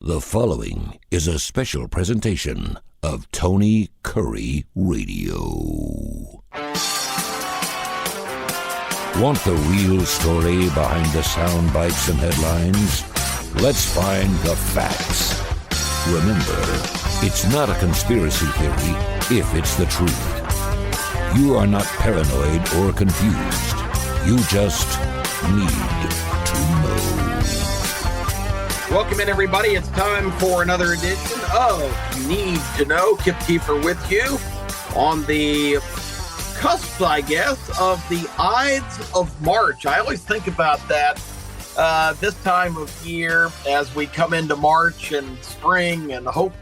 The following is a special presentation of Tony Kurre Radio. Want the real story behind the sound bites and headlines? Let's find the facts. Remember, it's not a conspiracy theory if it's the truth. You are not paranoid or confused. You just need to know. Welcome in, everybody. It's time for another edition of Need to Know. Keefer with you on the cusp, I guess, of the Ides of March. I always think about that this time of year as we come into March and spring and hope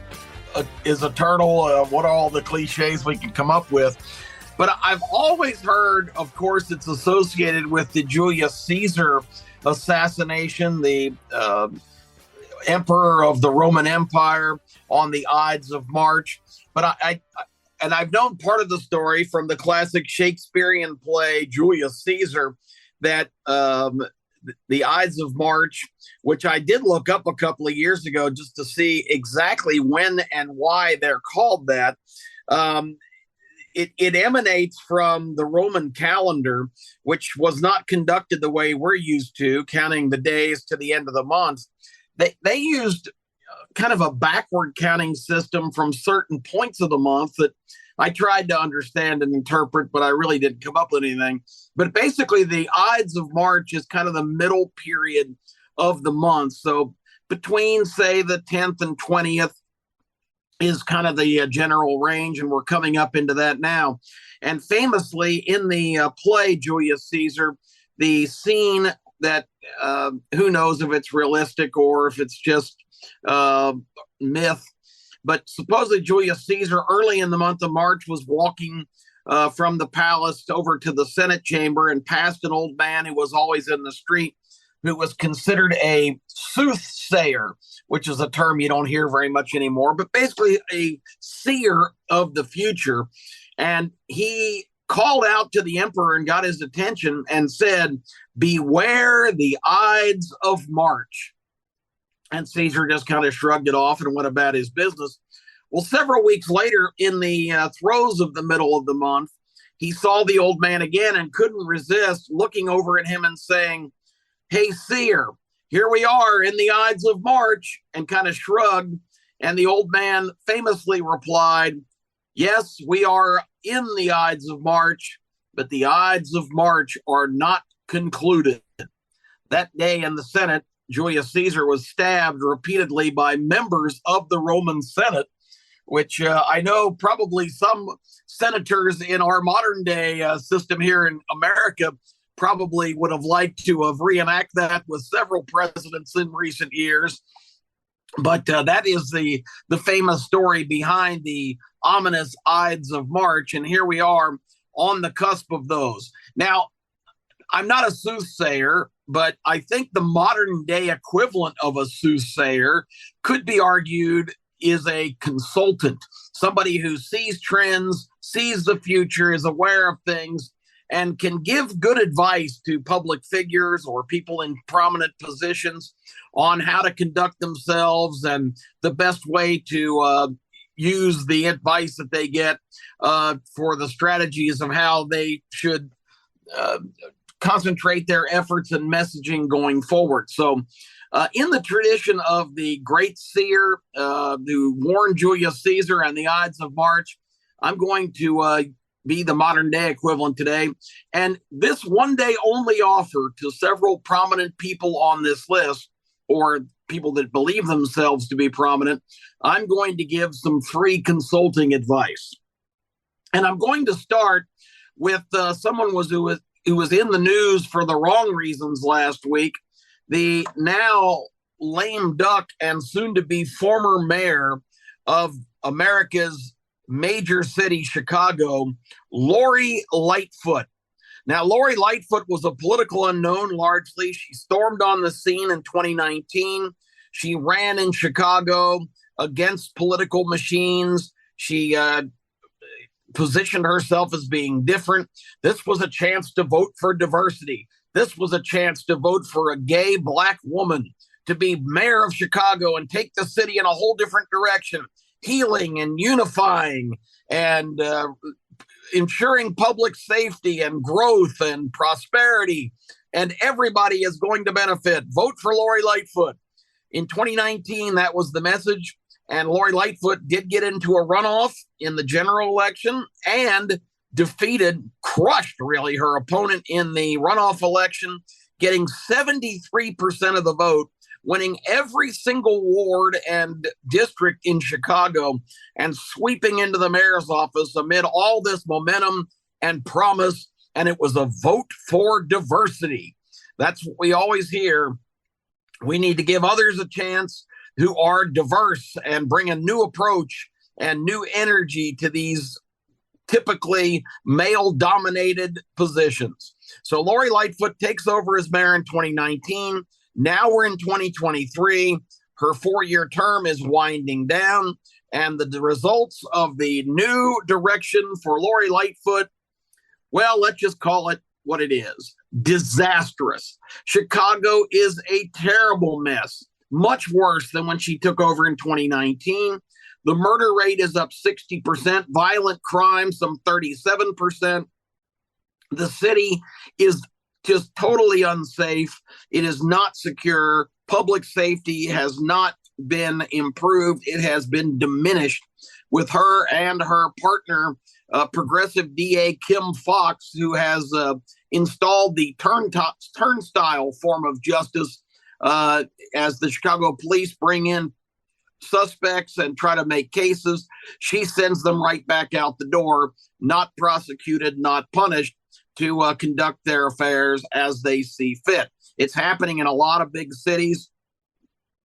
is eternal. What are all the cliches we can come up with? But I've always heard, of course, it's associated with the Julius Caesar assassination, the emperor of the Roman Empire, on the Ides of March. But I've known part of the story from the classic Shakespearean play Julius Caesar, that the Ides of March, which I did look up a couple of years ago just to see exactly when and why they're called that. It emanates from the Roman calendar, which was not conducted the way we're used to, counting the days to the end of the month. They used kind of a backward counting system from certain points of the month that I tried to understand and interpret, but I really didn't come up with anything. But basically, the Ides of March is kind of the middle period of the month. So between, say, the 10th and 20th is kind of the general range, and we're coming up into that now. And famously, in the play Julius Caesar, the scene that who knows if it's realistic or if it's just myth, but supposedly Julius Caesar early in the month of March was walking from the palace over to the Senate chamber and passed an old man who was always in the street, who was considered a soothsayer, which is a term you don't hear very much anymore, but basically a seer of the future. And he called out to the emperor and got his attention and said, "Beware the Ides of March." And Caesar just kind of shrugged it off and went about his business. Well, several weeks later, in the throes of the middle of the month, he saw the old man again and couldn't resist looking over at him and saying, "Hey, seer, here we are in the Ides of March," and kind of shrugged. And the old man famously replied, "Yes, we are in the Ides of March, but the Ides of March are not concluded." That day in the Senate, Julius Caesar was stabbed repeatedly by members of the Roman Senate, which I know probably some senators in our modern day system here in America probably would have liked to have reenact that with several presidents in recent years. But that is the famous story behind the ominous Ides of March. And here we are on the cusp of those. Now, I'm not a soothsayer, but I think the modern day equivalent of a soothsayer could be argued is a consultant, somebody who sees trends, sees the future, is aware of things, and can give good advice to public figures or people in prominent positions on how to conduct themselves and the best way to use the advice that they get for the strategies of how they should concentrate their efforts and messaging going forward. So in the tradition of the great seer who warned Julius Caesar and the Ides of March, I'm going to be the modern day equivalent today. And this one day only offer to several prominent people on this list, or people that believe themselves to be prominent, I'm going to give some free consulting advice. And I'm going to start with someone who was in the news for the wrong reasons last week, the now lame duck and soon to be former mayor of America's major city, Chicago, Lori Lightfoot. Now, Lori Lightfoot was a political unknown largely. She stormed on the scene in 2019. She ran in Chicago against political machines. She positioned herself as being different. This was a chance to vote for diversity. This was a chance to vote for a gay Black woman to be mayor of Chicago and take the city in a whole different direction, healing and unifying and ensuring public safety and growth and prosperity. And everybody is going to benefit. Vote for Lori Lightfoot. In 2019, that was the message. And Lori Lightfoot did get into a runoff in the general election and crushed really her opponent in the runoff election, getting 73% of the vote, winning every single ward and district in Chicago and sweeping into the mayor's office amid all this momentum and promise. And it was a vote for diversity. That's what we always hear. We need to give others a chance who are diverse and bring a new approach and new energy to these typically male-dominated positions. So Lori Lightfoot takes over as mayor in 2019. Now we're in 2023. Her 4-year term is winding down, and the results of the new direction for Lori Lightfoot, well, let's just call it what it is: disastrous. Chicago is a terrible mess, much worse than when she took over in 2019. The murder rate is up 60%, violent crime some 37%. The city is just totally unsafe. It is not secure. Public safety has not been improved. It has been diminished with her and her partner, progressive DA Kim Foxx, who has installed the turnstile form of justice as the Chicago police bring in suspects and try to make cases. She sends them right back out the door, not prosecuted, not punished, to conduct their affairs as they see fit. It's happening in a lot of big cities,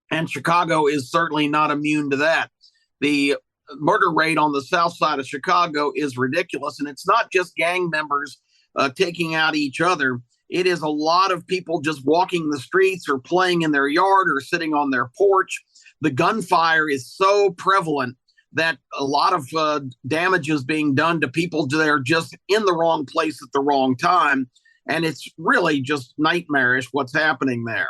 and Chicago is certainly not immune to that. The murder rate on the south side of Chicago is ridiculous, and it's not just gang members taking out each other. It is a lot of people just walking the streets or playing in their yard or sitting on their porch. The gunfire is so prevalent that a lot of damage is being done to people that are just in the wrong place at the wrong time. And it's really just nightmarish what's happening there.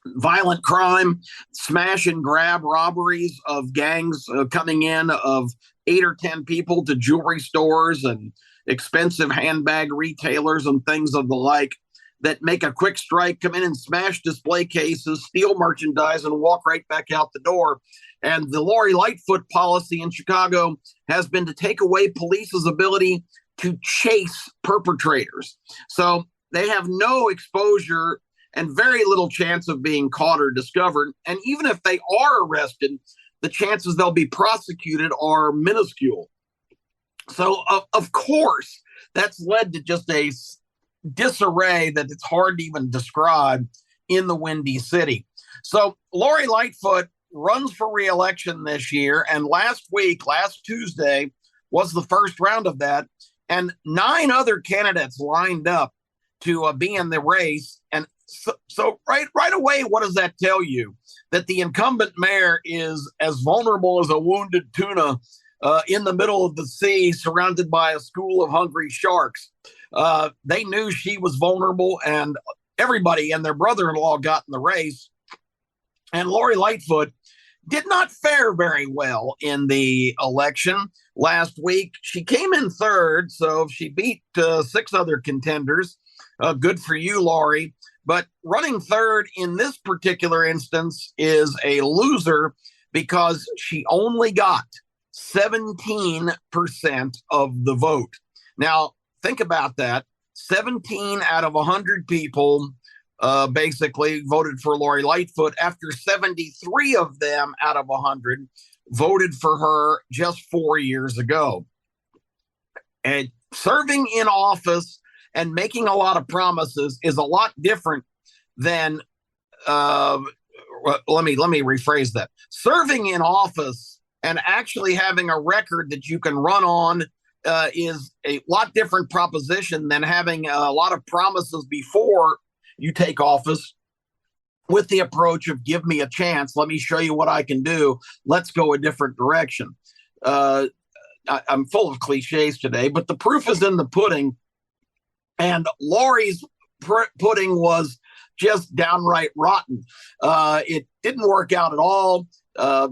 Violent crime, smash and grab robberies of gangs coming in of 8 or 10 people to jewelry stores and expensive handbag retailers and things of the like that make a quick strike, come in and smash display cases, steal merchandise, and walk right back out the door. And the Lori Lightfoot policy in Chicago has been to take away police's ability to chase perpetrators. So they have no exposure and very little chance of being caught or discovered. And even if they are arrested, the chances they'll be prosecuted are minuscule. So, of course, that's led to just a disarray that it's hard to even describe in the Windy City. So Lori Lightfoot runs for re-election this year, and last Tuesday, was the first round of that, and 9 other candidates lined up to be in the race. And so right away, what does that tell you? That the incumbent mayor is as vulnerable as a wounded tuna in the middle of the sea, surrounded by a school of hungry sharks. They knew she was vulnerable, and everybody and their brother-in-law got in the race. And Lori Lightfoot did not fare very well in the election last week. She came in third, so she beat 6 other contenders. Good for you, Lori. But running third in this particular instance is a loser because she only got 17% of the vote. Now, think about that. 17 out of 100 people basically voted for Lori Lightfoot after 73 of them out of 100 voted for her just 4 years ago. And serving in office and making a lot of promises is a lot different than let me rephrase that. Serving in office and actually having a record that you can run on is a lot different proposition than having a lot of promises before you take office with the approach of give me a chance, let me show you what I can do, let's go a different direction. I'm full of cliches today, but the proof is in the pudding. And Lori's pudding was just downright rotten. It didn't work out at all.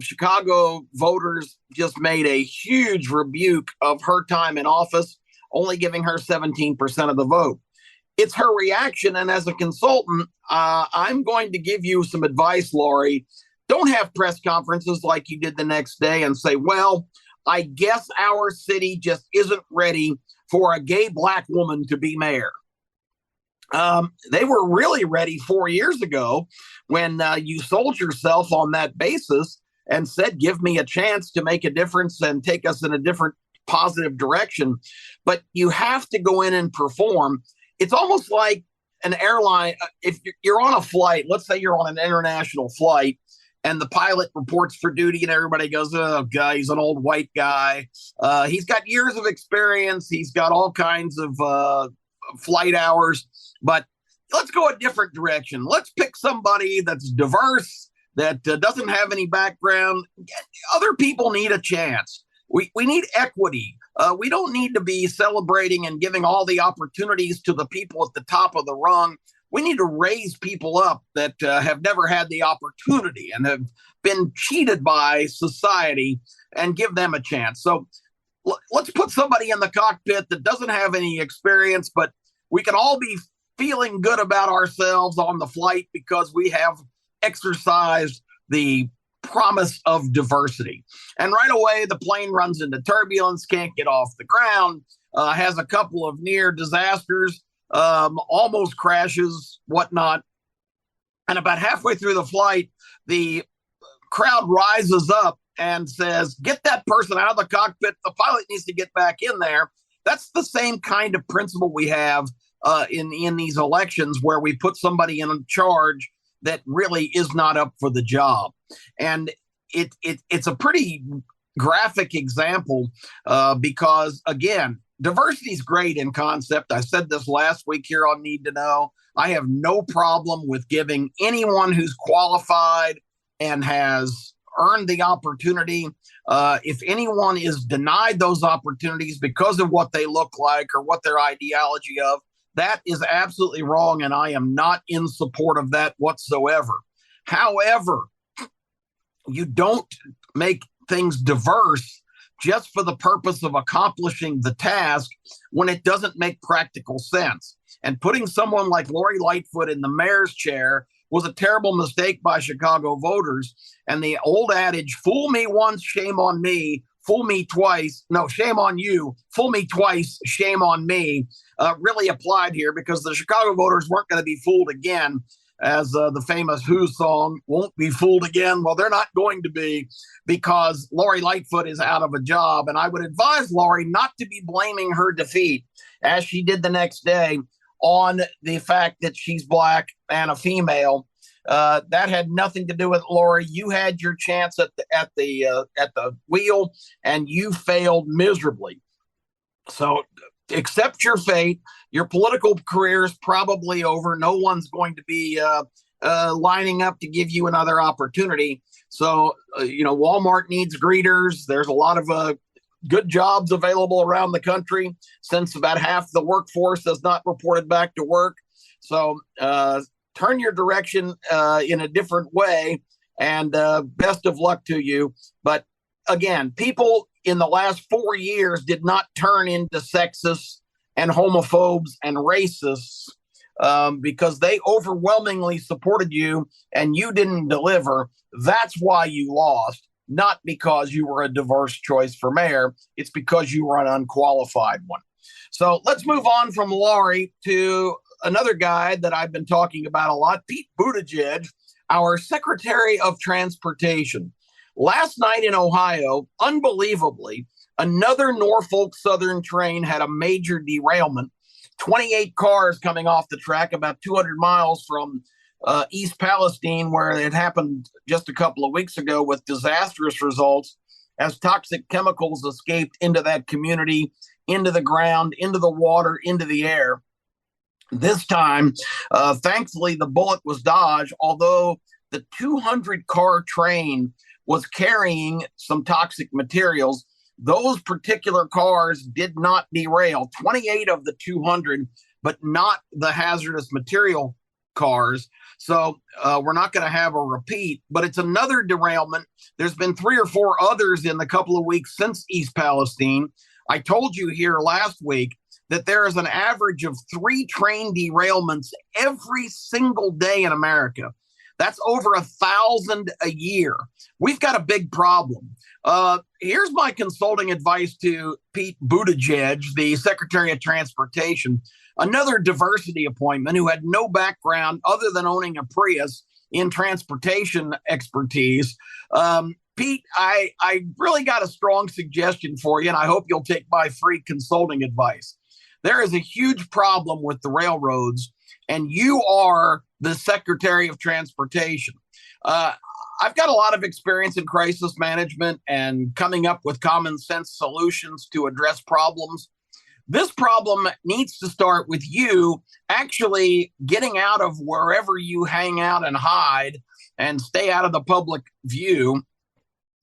Chicago voters just made a huge rebuke of her time in office, only giving her 17% of the vote. It's her reaction. And as a consultant, I'm going to give you some advice, Lori. Don't have press conferences like you did the next day and say, well, I guess our city just isn't ready for a gay Black woman to be mayor. They were really ready 4 years ago when you sold yourself on that basis and said, give me a chance to make a difference and take us in a different positive direction. But you have to go in and perform. It's almost like an airline. If you're on a flight, let's say you're on an international flight, and the pilot reports for duty and everybody goes, oh, guy, he's an old white guy. He's got years of experience. He's got all kinds of flight hours. But let's go a different direction. Let's pick somebody that's diverse, that doesn't have any background. Other people need a chance. We need equity. We don't need to be celebrating and giving all the opportunities to the people at the top of the rung. We need to raise people up that have never had the opportunity and have been cheated by society and give them a chance. So let's put somebody in the cockpit that doesn't have any experience, but we can all be feeling good about ourselves on the flight because we have exercised the promise of diversity. And right away, the plane runs into turbulence, can't get off the ground, has a couple of near disasters, almost crashes, whatnot. And about halfway through the flight, the crowd rises up and says, get that person out of the cockpit. The pilot needs to get back in there. That's the same kind of principle we have in these elections, where we put somebody in charge that really is not up for the job. And it's a pretty graphic example because, again, diversity is great in concept. I said this last week here on Need to Know. I have no problem with giving anyone who's qualified and has earned the opportunity. If anyone is denied those opportunities because of what they look like or what their ideology of, that is absolutely wrong, and I am not in support of that whatsoever. However, you don't make things diverse just for the purpose of accomplishing the task when it doesn't make practical sense. And putting someone like Lori Lightfoot in the mayor's chair was a terrible mistake by Chicago voters. And the old adage, fool me once, shame on me, fool me twice, no, shame on you, fool me twice, shame on me, really applied here, because the Chicago voters weren't going to be fooled again, as the famous Who song, won't be fooled again. Well, they're not going to be, because Lori Lightfoot is out of a job. And I would advise Lori not to be blaming her defeat, as she did the next day, on the fact that she's Black and a female. That had nothing to do with Lori. You had your chance at the wheel, and you failed miserably. So accept your fate. Your political career is probably over. No one's going to be lining up to give you another opportunity. So, Walmart needs greeters. There's a lot of good jobs available around the country, since about half the workforce has not reported back to work. So turn your direction in a different way, and best of luck to you. But again, people in the last 4 years did not turn into sexists and homophobes and racists because they overwhelmingly supported you and you didn't deliver. That's why you lost, not because you were a diverse choice for mayor. It's because you were an unqualified one. So let's move on from Lori to another guy that I've been talking about a lot, Pete Buttigieg, our Secretary of Transportation. Last night in Ohio, unbelievably, another Norfolk Southern train had a major derailment. 28 cars coming off the track about 200 miles from East Palestine, where it happened just a couple of weeks ago, with disastrous results as toxic chemicals escaped into that community, into the ground, into the water, into the air. This time, thankfully, the bullet was dodged, although the 200-car train was carrying some toxic materials. Those particular cars did not derail, 28 of the 200, but not the hazardous material cars. So we're not going to have a repeat, but it's another derailment. There's been 3 or 4 others in the couple of weeks since East Palestine. I told you here last week that there is an average of 3 train derailments every single day in America. That's over 1,000 a year. We've got a big problem. Here's my consulting advice to Pete Buttigieg, the Secretary of Transportation, another diversity appointment who had no background other than owning a Prius in transportation expertise. Pete, I really got a strong suggestion for you, and I hope you'll take my free consulting advice. There is a huge problem with the railroads, and you are the Secretary of Transportation. I've got a lot of experience in crisis management and coming up with common sense solutions to address problems. This problem needs to start with you actually getting out of wherever you hang out and hide and stay out of the public view,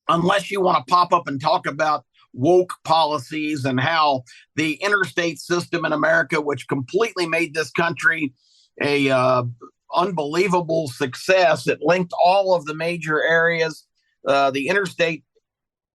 unless you want to pop up and talk about woke policies and how the interstate system in America, which completely made this country a unbelievable success. It linked all of the major areas. The Interstate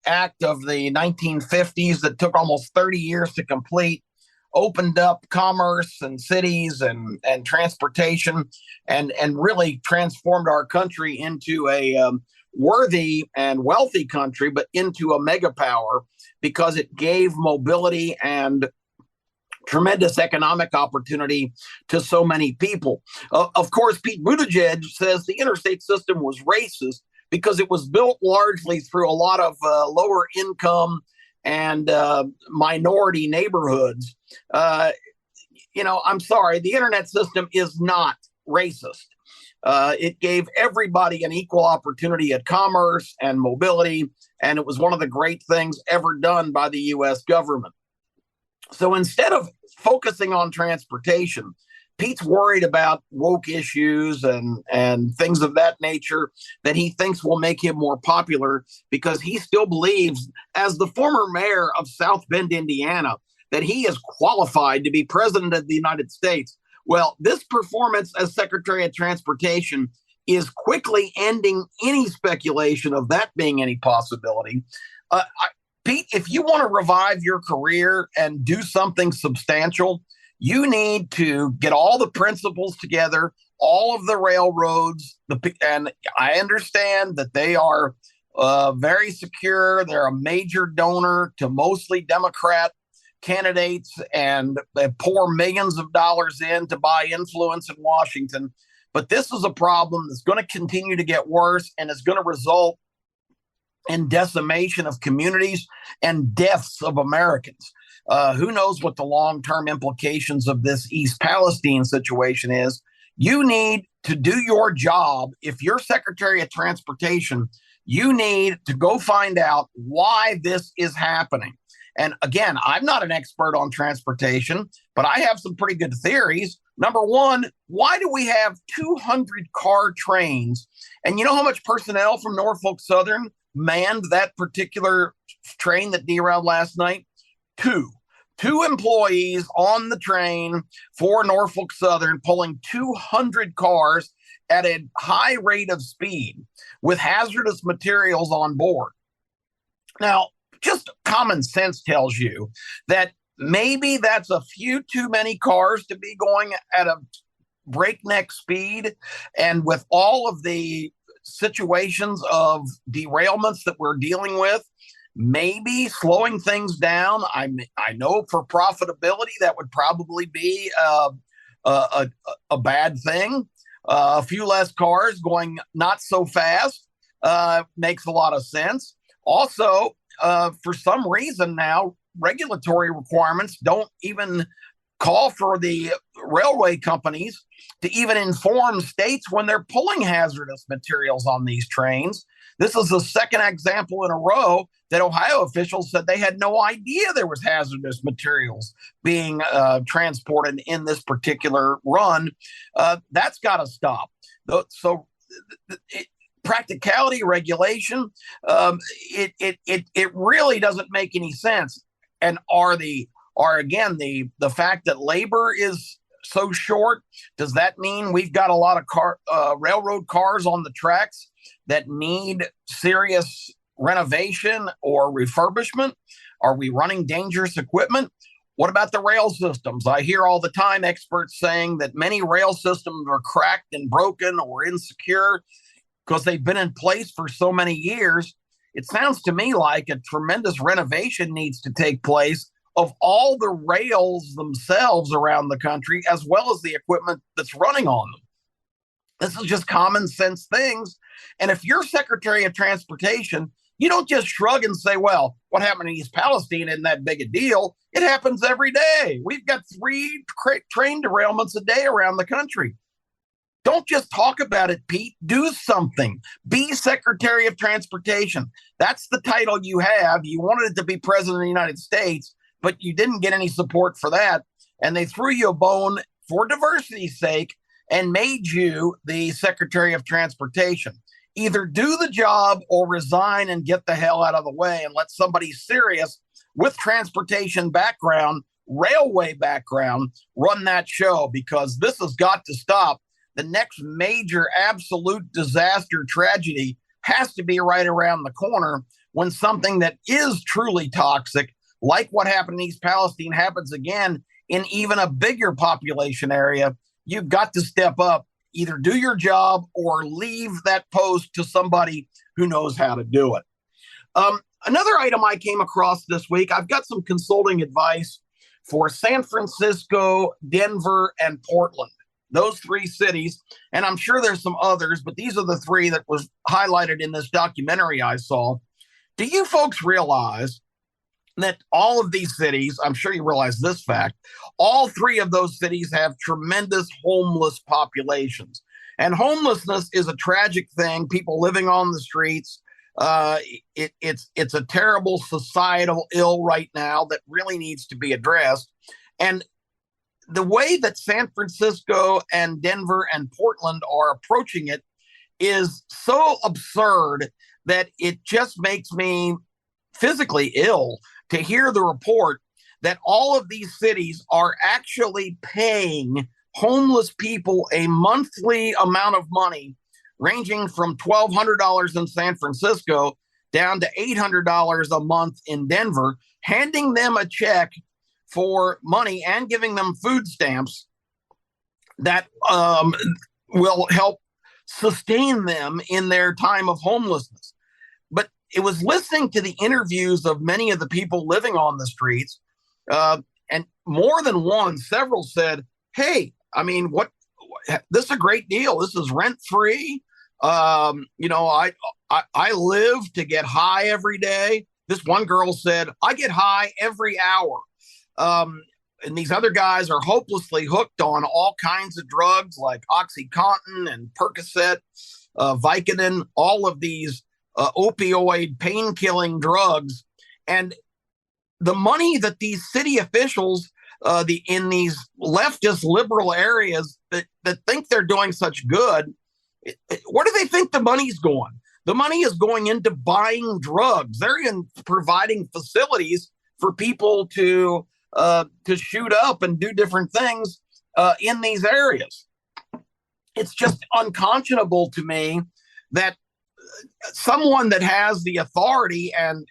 Act of the 1950s that took almost 30 years to complete opened up commerce and cities and transportation and really transformed our country into a worthy and wealthy country, but into a mega power because it gave mobility and tremendous economic opportunity to so many people. Of course, Pete Buttigieg says the interstate system was racist because it was built largely through a lot of lower income and minority neighborhoods. I'm sorry, the internet system is not racist. It gave everybody an equal opportunity at commerce and mobility, and it was one of the great things ever done by the U.S. government. So instead of focusing on transportation, Pete's worried about woke issues and things of that nature that he thinks will make him more popular because he still believes, as the former mayor of South Bend, Indiana, that he is qualified to be president of the United States. Well, this performance as Secretary of Transportation is quickly ending any speculation of that being any possibility. Pete, if you want to revive your career and do something substantial, you need to get all the principals together, all of the railroads, and I understand that they are very secure. They're a major donor to mostly Democrat candidates, and they pour millions of dollars in to buy influence in Washington. But this is a problem that's going to continue to get worse, and it's going to result in decimation of communities and deaths of Americans. Who knows what the long-term implications of this East Palestine situation is? You need to do your job. If you're Secretary of Transportation, you need to go find out why this is happening. And again, I'm not an expert on transportation, but I have some pretty good theories. Number one, why do we have 200 car trains? And you know how much personnel from Norfolk Southern manned that particular train that derailed last night? Two employees on the train for Norfolk Southern pulling 200 cars at a high rate of speed with hazardous materials on board. Now, just common sense tells you that maybe that's a few too many cars to be going at a breakneck speed. And with all of the situations of derailments that we're dealing with, maybe slowing things down. I know for profitability that would probably be a bad thing. A few less cars going not so fast makes a lot of sense. Also, for some reason now, regulatory requirements don't even call for the railway companies to even inform states when they're pulling hazardous materials on these trains. This is the second example in a row that Ohio officials said they had no idea there was hazardous materials being transported in this particular run. That's got to stop. So practicality, regulation, it really doesn't make any sense. And are again the fact that labor is so short? Does that mean we've got a lot of railroad cars on the tracks that need serious renovation or refurbishment? Are we running dangerous equipment? What about the rail systems? I hear all the time experts saying that many rail systems are cracked and broken or insecure because they've been in place for so many years. It sounds to me like a tremendous renovation needs to take place of all the rails themselves around the country, as well as the equipment that's running on them. This is just common sense things. And if you're Secretary of Transportation, you don't just shrug and say, well, what happened in East Palestine isn't that big a deal. It happens every day. We've got 3 train derailments a day around the country. Don't just talk about it, Pete. Do something. Be Secretary of Transportation. That's the title you have. You wanted it to be President of the United States, but you didn't get any support for that. And they threw you a bone for diversity's sake and made you the Secretary of Transportation. Either do the job or resign and get the hell out of the way and let somebody serious with transportation background, railway background, run that show, because this has got to stop. The next major absolute disaster tragedy has to be right around the corner when something that is truly toxic, like what happened in East Palestine, happens again in even a bigger population area. You've got to step up. Either do your job or leave that post to somebody who knows how to do it. Another item I came across this week, I've got some consulting advice for San Francisco, Denver, and Portland. Those 3 cities, and I'm sure there's some others, but these are the 3 that was highlighted in this documentary I saw. Do you folks realize that all of these cities, I'm sure you realize this fact, all 3 of those cities have tremendous homeless populations. And homelessness is a tragic thing, people living on the streets. It's a terrible societal ill right now that really needs to be addressed. And the way that San Francisco and Denver and Portland are approaching it is so absurd that it just makes me physically ill to hear the report that all of these cities are actually paying homeless people a monthly amount of money ranging from $1,200 in San Francisco down to $800 a month in Denver, handing them a check for money and giving them food stamps that will help sustain them in their time of homelessness. But it was listening to the interviews of many of the people living on the streets, and more than one, several said, hey, I mean, this is a great deal. This is rent free. I live to get high every day. This one girl said, I get high every hour. And these other guys are hopelessly hooked on all kinds of drugs like OxyContin and Percocet, Vicodin, all of these opioid pain-killing drugs. And the money that these city officials in these leftist liberal areas that think they're doing such good, where do they think the money's going? The money is going into buying drugs. They're in providing facilities for people to shoot up and do different things in these areas. It's just unconscionable to me that someone that has the authority and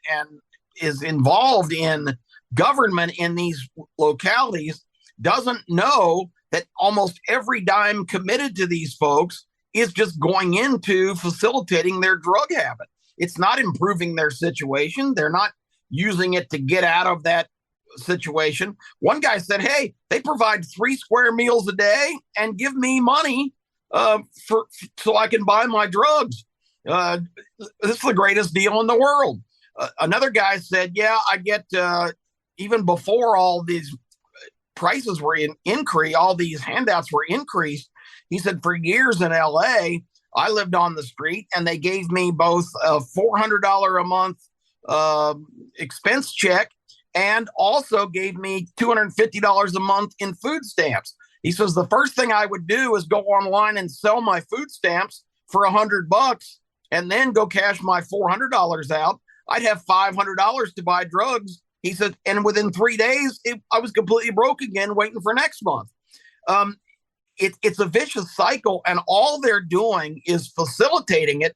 is involved in government in these localities doesn't know that almost every dime committed to these folks is just going into facilitating their drug habit. It's not improving their situation. They're not using it to get out of that situation. One guy said, hey, they provide 3 square meals a day and give me money so I can buy my drugs. This is the greatest deal in the world. Another guy said, yeah, I get, even before all these prices were increased, all these handouts were increased. He said, for years in LA, I lived on the street and they gave me both a $400 a month expense check and also gave me $250 a month in food stamps. He says, the first thing I would do is go online and sell my food stamps for $100 and then go cash my $400 out. I'd have $500 to buy drugs. He said, and within 3 days, I was completely broke again, waiting for next month. It's a vicious cycle, and all they're doing is facilitating it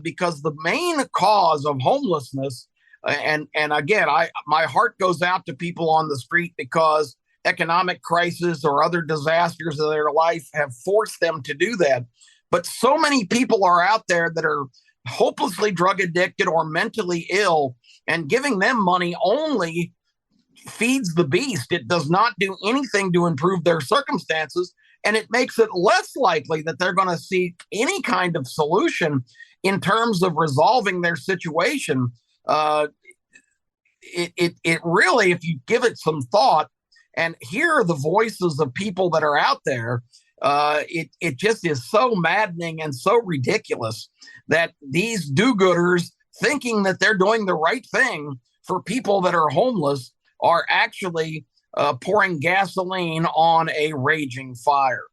because the main cause of homelessness, and again, my heart goes out to people on the street because economic crisis or other disasters of their life have forced them to do that. But so many people are out there that are hopelessly drug addicted or mentally ill, and giving them money only feeds the beast. It does not do anything to improve their circumstances, and it makes it less likely that they're going to seek any kind of solution in terms of resolving their situation. It really, if you give it some thought and hear the voices of people that are out there, it just is so maddening and so ridiculous that these do-gooders, thinking that they're doing the right thing for people that are homeless, are actually pouring gasoline on a raging fire.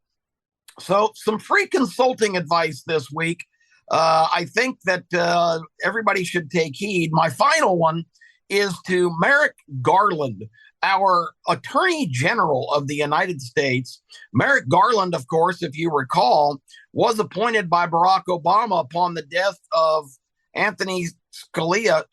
So some free consulting advice this week. I think that everybody should take heed. My final one is to Merrick Garland, our Attorney General of the United States. Merrick Garland, of course, if you recall, was appointed by Barack Obama upon the death of Antonin Scalia,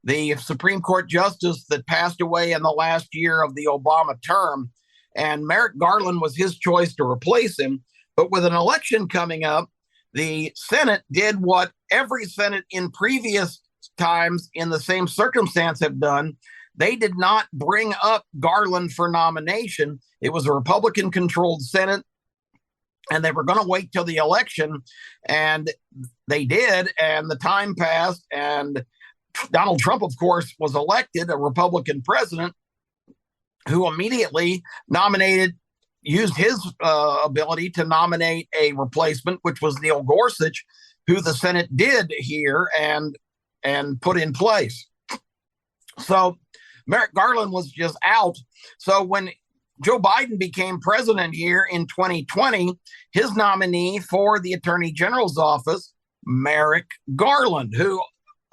the Supreme Court justice that passed away in the last year of the Obama term. And Merrick Garland was his choice to replace him. But with an election coming up, the Senate did what every Senate in previous times in the same circumstance have done. They did not bring up Garland for nomination. It was a Republican-controlled Senate, and they were going to wait till the election, and they did, and the time passed, and Donald Trump, of course, was elected, a Republican president, who immediately used his ability to nominate a replacement, which was Neil Gorsuch, who the Senate did hear and put in place. So Merrick Garland was just out. So when Joe Biden became president here in 2020, his nominee for the Attorney General's office, Merrick Garland, who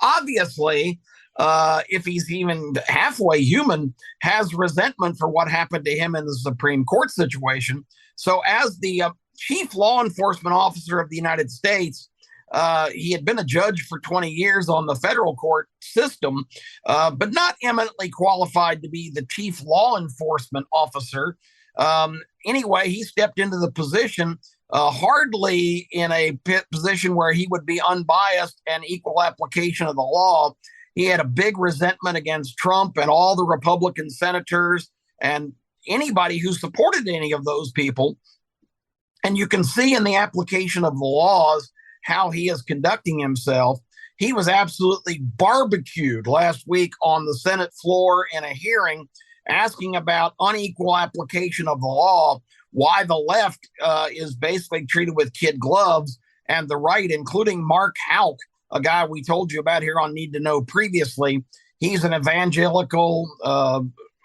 obviously, if he's even halfway human, has resentment for what happened to him in the Supreme Court situation. So as the chief law enforcement officer of the United States, he had been a judge for 20 years on the federal court system, but not eminently qualified to be the chief law enforcement officer. Anyway, he stepped into the position hardly in a position where he would be unbiased and equal application of the law. He had a big resentment against Trump and all the Republican senators and anybody who supported any of those people. And you can see in the application of the laws how he is conducting himself. He was absolutely barbecued last week on the Senate floor in a hearing asking about unequal application of the law, why the left is basically treated with kid gloves, and the right, including Mark Houck, a guy we told you about here on Need to Know previously. He's an evangelical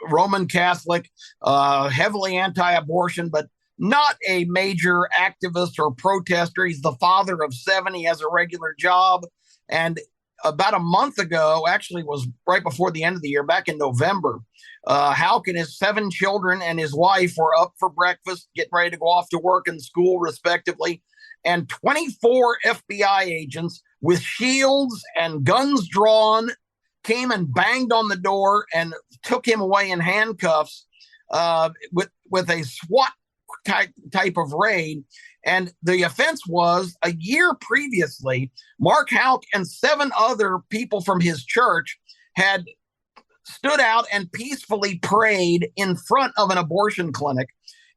Roman Catholic, heavily anti-abortion, but not a major activist or protester. He's the father of 7. He has a regular job. And about a month ago, actually was right before the end of the year, back in November, Houck and his 7 children and his wife were up for breakfast, getting ready to go off to work and school, respectively. And 24 FBI agents with shields and guns drawn came and banged on the door and took him away in handcuffs with a SWAT type of raid. And the offense was, a year previously, Mark Houck and 7 other people from his church had stood out and peacefully prayed in front of an abortion clinic.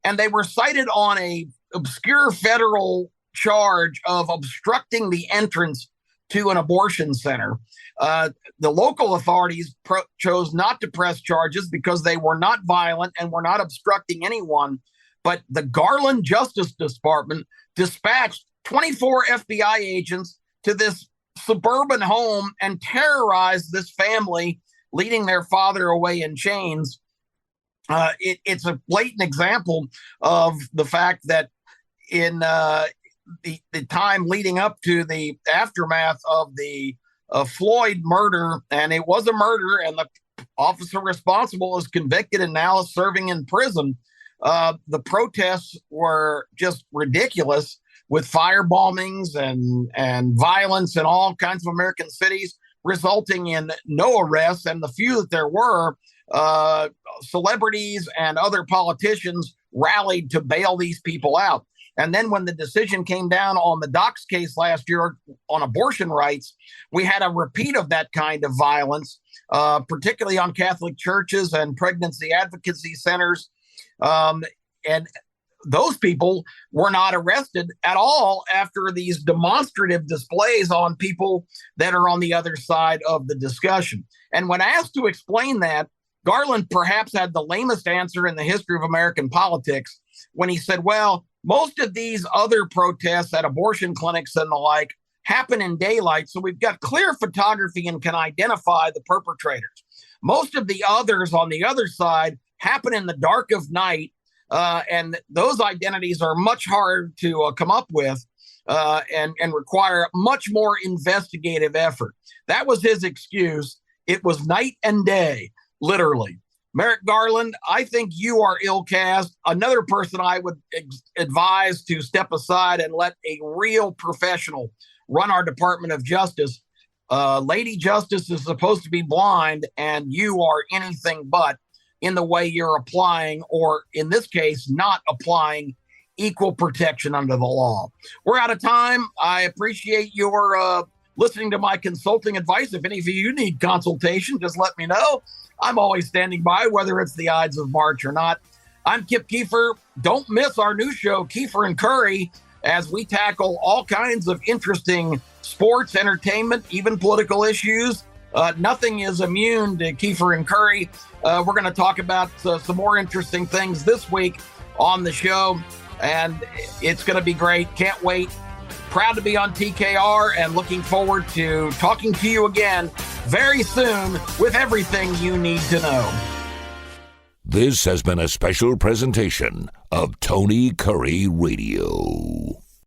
And they were cited on a obscure federal charge of obstructing the entrance to an abortion center. The local authorities chose not to press charges because they were not violent and were not obstructing anyone. But the Garland Justice Department dispatched 24 FBI agents to this suburban home and terrorized this family, leading their father away in chains. It's a blatant example of the fact that in the time leading up to the aftermath of the Floyd murder, and it was a murder, and the officer responsible is convicted and now is serving in prison. The protests were just ridiculous, with fire bombings and violence in all kinds of American cities, resulting in no arrests. And the few that there were, celebrities and other politicians rallied to bail these people out. And then when the decision came down on the Docs case last year on abortion rights, we had a repeat of that kind of violence, particularly on Catholic churches and pregnancy advocacy centers. And those people were not arrested at all after these demonstrative displays on people that are on the other side of the discussion. And when asked to explain that, Garland perhaps had the lamest answer in the history of American politics when he said, well, most of these other protests at abortion clinics and the like happen in daylight, so we've got clear photography and can identify the perpetrators. Most of the others on the other side happen in the dark of night, and those identities are much harder to come up with and require much more investigative effort. That was his excuse. It was night and day, literally. Merrick Garland, I think you are ill-cast. Another person I would advise to step aside and let a real professional run our Department of Justice. Lady Justice is supposed to be blind, and you are anything but in the way you're applying, or in this case, not applying equal protection under the law. We're out of time. I appreciate your listening to my consulting advice. If any of you need consultation, just let me know. I'm always standing by, whether it's the Ides of March or not. I'm Kip Keefer. Don't miss our new show, Keefer and Kurre, as we tackle all kinds of interesting sports, entertainment, even political issues. Nothing is immune to Keefer and Kurre. We're going to talk about some more interesting things this week on the show, and it's going to be great. Can't wait. Proud to be on TKR and looking forward to talking to you again very soon with everything you need to know. This has been a special presentation of Tony Kurre Radio.